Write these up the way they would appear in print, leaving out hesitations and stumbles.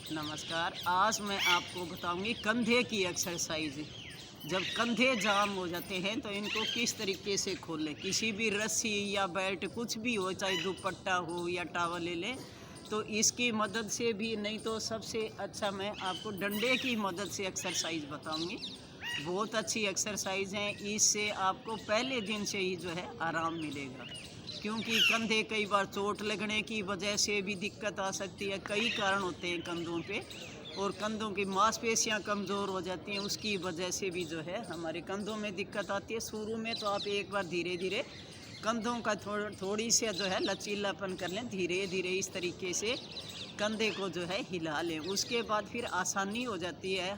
नमस्कार। आज मैं आपको बताऊंगी कंधे की एक्सरसाइज। जब कंधे जाम हो जाते हैं तो इनको किस तरीके से खोलें। किसी भी रस्सी या बेल्ट कुछ भी हो, चाहे दुपट्टा हो या टॉवल ले लें, तो इसकी मदद से भी, नहीं तो सबसे अच्छा मैं आपको डंडे की मदद से एक्सरसाइज बताऊंगी। बहुत अच्छी एक्सरसाइज है, इससे आपको पहले दिन से ही जो है आराम मिलेगा। क्योंकि कंधे कई बार चोट लगने की वजह से भी दिक्कत आ सकती है। कई कारण होते हैं कंधों पे, और कंधों की मांसपेशियां कमज़ोर हो जाती हैं, उसकी वजह से भी जो है हमारे कंधों में दिक्कत आती है। शुरू में तो आप एक बार धीरे धीरे कंधों का थोड़ी सी जो है लचीलापन कर लें। धीरे धीरे इस तरीके से कंधे को जो है हिला लें, उसके बाद फिर आसानी हो जाती है।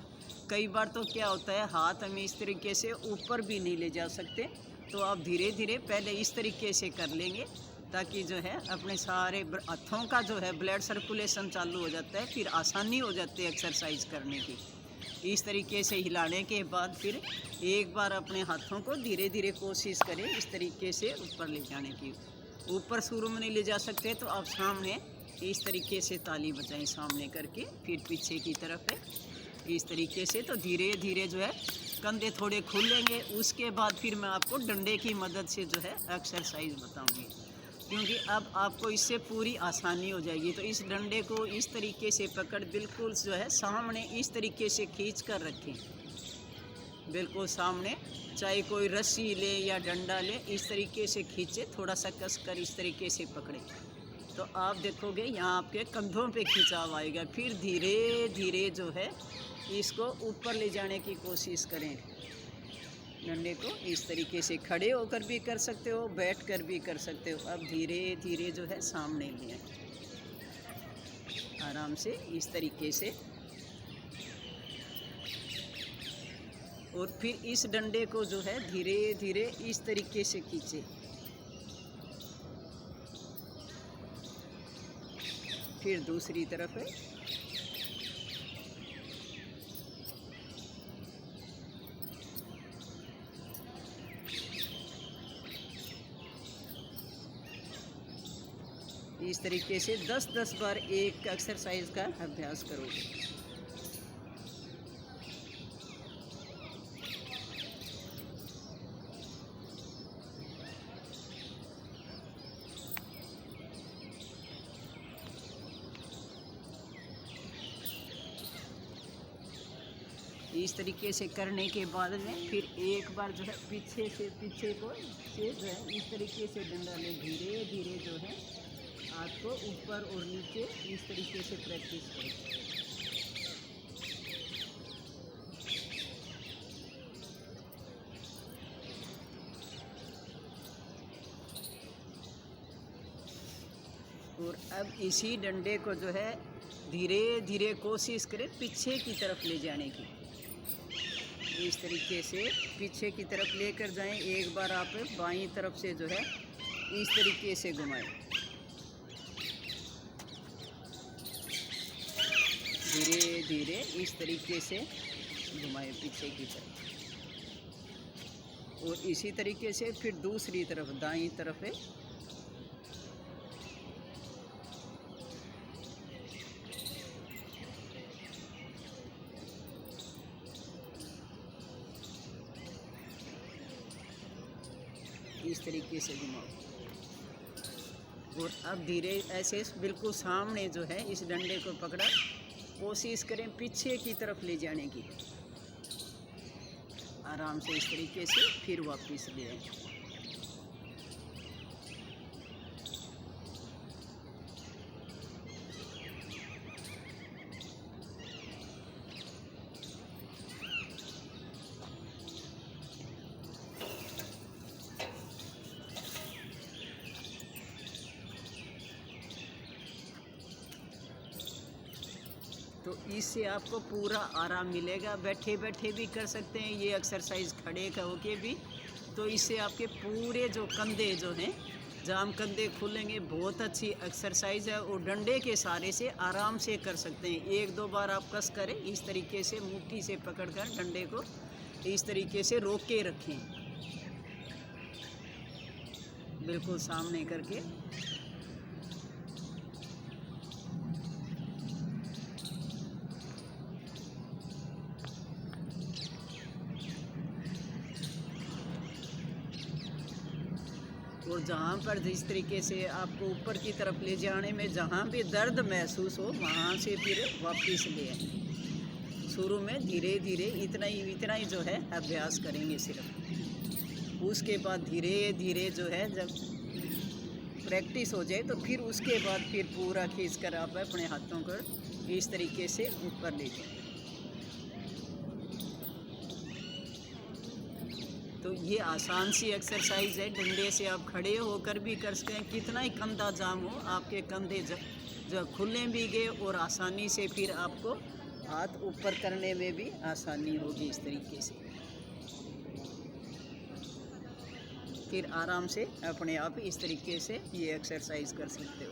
कई बार तो क्या होता है, हाथ हम इस तरीके से ऊपर भी नहीं ले जा सकते, तो आप धीरे धीरे पहले इस तरीके से कर लेंगे, ताकि जो है अपने सारे हाथों का जो है ब्लड सर्कुलेशन चालू हो जाता है, फिर आसानी हो जाती है एक्सरसाइज करने की। इस तरीके से हिलाने के बाद फिर एक बार अपने हाथों को धीरे धीरे कोशिश करें इस तरीके से ऊपर ले जाने की। ऊपर शुरू में नहीं ले जा सकते तो आप सामने इस तरीके से ताली बजाएं, सामने करके फिर पीछे की तरफ है इस तरीके से। तो धीरे धीरे जो है कंधे थोड़े खुलेंगे। उसके बाद फिर मैं आपको डंडे की मदद से जो है एक्सरसाइज बताऊंगी, क्योंकि अब आपको इससे पूरी आसानी हो जाएगी। तो इस डंडे को इस तरीके से पकड़ बिल्कुल जो है सामने इस तरीके से खींच कर रखें, बिल्कुल सामने। चाहे कोई रस्सी ले या डंडा ले, इस तरीके से खींचे, थोड़ा सा कस कर इस तरीके से पकड़े, तो आप देखोगे यहाँ आपके कंधों पे खिंचाव आएगा। फिर धीरे धीरे जो है इसको ऊपर ले जाने की कोशिश करें। डंडे को इस तरीके से खड़े होकर भी कर सकते हो, बैठ कर भी कर सकते हो। अब धीरे धीरे जो है सामने ले आए, आराम से इस तरीके से। और फिर इस डंडे को जो है धीरे धीरे इस तरीके से खींचे। फिर दूसरी तरफ है, इस तरीके से 10-10 बार एक एक्सरसाइज का अभ्यास करोगे। इस तरीके से करने के बाद में फिर एक बार जो है पीछे को जो है इस तरीके से डंडा लें। धीरे धीरे जो है हाथ को ऊपर और नीचे इस तरीके से प्रैक्टिस करें। और अब इसी डंडे को जो है धीरे धीरे कोशिश करें पीछे की तरफ ले जाने की। इस तरीके से पीछे की तरफ लेकर जाएं। एक बार आप बाईं तरफ से जो है इस तरीके से घुमाएं, धीरे धीरे इस तरीके से घुमाएं पीछे की तरफ। और इसी तरीके से फिर दूसरी तरफ दाईं तरफ है, इस तरीके से घुमाओ। और अब धीरे ऐसे बिल्कुल सामने जो है इस डंडे को पकड़ा, कोशिश करें पीछे की तरफ ले जाने की। आराम से इस तरीके से फिर वापस ले आए। तो इससे आपको पूरा आराम मिलेगा। बैठे बैठे भी कर सकते हैं ये एक्सरसाइज, खड़े होके भी। तो इससे आपके पूरे जो कंधे जो हैं, जाम कंधे खुलेंगे। बहुत अच्छी एक्सरसाइज है और डंडे के सहारे से आराम से कर सकते हैं। 1-2 बार आप कस करें, इस तरीके से मुट्ठी से पकड़कर डंडे को इस तरीके से रोक के रखें, बिल्कुल सामने करके। और जहाँ पर जिस तरीके से आपको ऊपर की तरफ ले जाने में जहाँ भी दर्द महसूस हो वहाँ से फिर वापस ले आए। शुरू में धीरे धीरे इतना ही जो है अभ्यास करेंगे सिर्फ। उसके बाद धीरे धीरे जो है जब प्रैक्टिस हो जाए तो फिर उसके बाद फिर पूरा खींच कर आप अपने हाथों को इस तरीके से ऊपर ले जाएं। तो ये आसान सी एक्सरसाइज है। डंडे से आप खड़े होकर भी कर सकते हैं। कितना ही कंधा जाम हो, आपके कंधे जब खुलने भी गए और आसानी से फिर आपको हाथ ऊपर करने में भी आसानी होगी। इस तरीके से फिर आराम से अपने आप इस तरीके से ये एक्सरसाइज कर सकते हो।